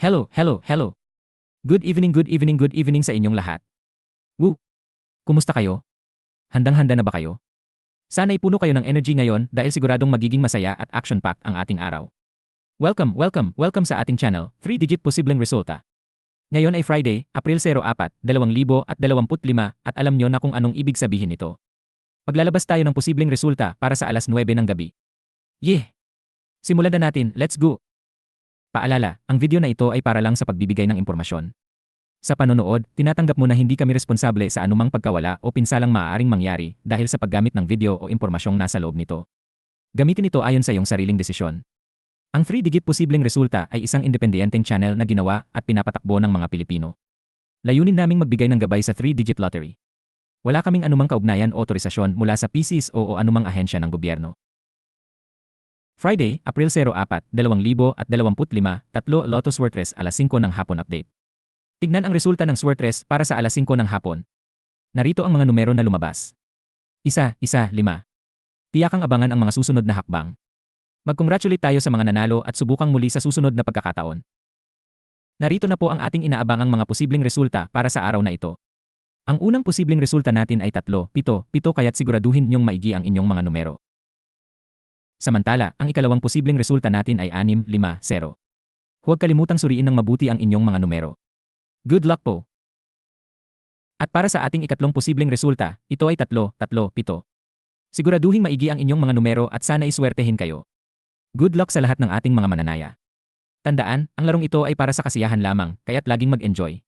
Hello, hello, hello. Good evening, good evening, good evening sa inyong lahat. Woo! Kumusta kayo? Handang-handa na ba kayo? Sana'y puno kayo ng energy ngayon dahil siguradong magiging masaya at action-packed ang ating araw. Welcome, welcome, welcome sa ating channel, 3-digit posibleng resulta. Ngayon ay Friday, April 04, 2025 at alam nyo na kung anong ibig sabihin nito. Paglalabas tayo ng posibleng resulta para sa alas 9 ng gabi. Yeah! Simulan na natin, let's go! Paalala, ang video na ito ay para lang sa pagbibigay ng impormasyon. Sa panonood, tinatanggap mo na hindi kami responsable sa anumang pagkawala o pinsalang maaaring mangyari dahil sa paggamit ng video o impormasyong nasa loob nito. Gamitin ito ayon sa iyong sariling desisyon. Ang 3-digit posibleng resulta ay isang independenteng channel na ginawa at pinapatakbo ng mga Pilipino. Layunin naming magbigay ng gabay sa 3-digit lottery. Wala kaming anumang kaugnayan o otorisasyon mula sa PCs o anumang ahensya ng gobyerno. Friday, April 04, 2025, 3 Loto Swertres alas 5 ng hapon update. Tignan ang resulta ng Swertres para sa alas 5 ng hapon. Narito ang mga numero na lumabas. 1, 1, 5. Tiyakang abangan ang mga susunod na hakbang. Mag-congratulate tayo sa mga nanalo at subukang muli sa susunod na pagkakataon. Narito na po ang ating inaabangang mga posibleng resulta para sa araw na ito. Ang unang posibleng resulta natin ay 3, 7, 7 kaya't siguraduhin niyong maigi ang inyong mga numero. Samantala, ang ikalawang posibleng resulta natin ay 6, 5, 0. Huwag kalimutang suriin ng mabuti ang inyong mga numero. Good luck po! At para sa ating ikatlong posibleng resulta, ito ay 3, 3, 7. Siguraduhin maigi ang inyong mga numero at sana iswertehin kayo. Good luck sa lahat ng ating mga mananaya. Tandaan, ang larong ito ay para sa kasiyahan lamang, kaya't laging mag-enjoy.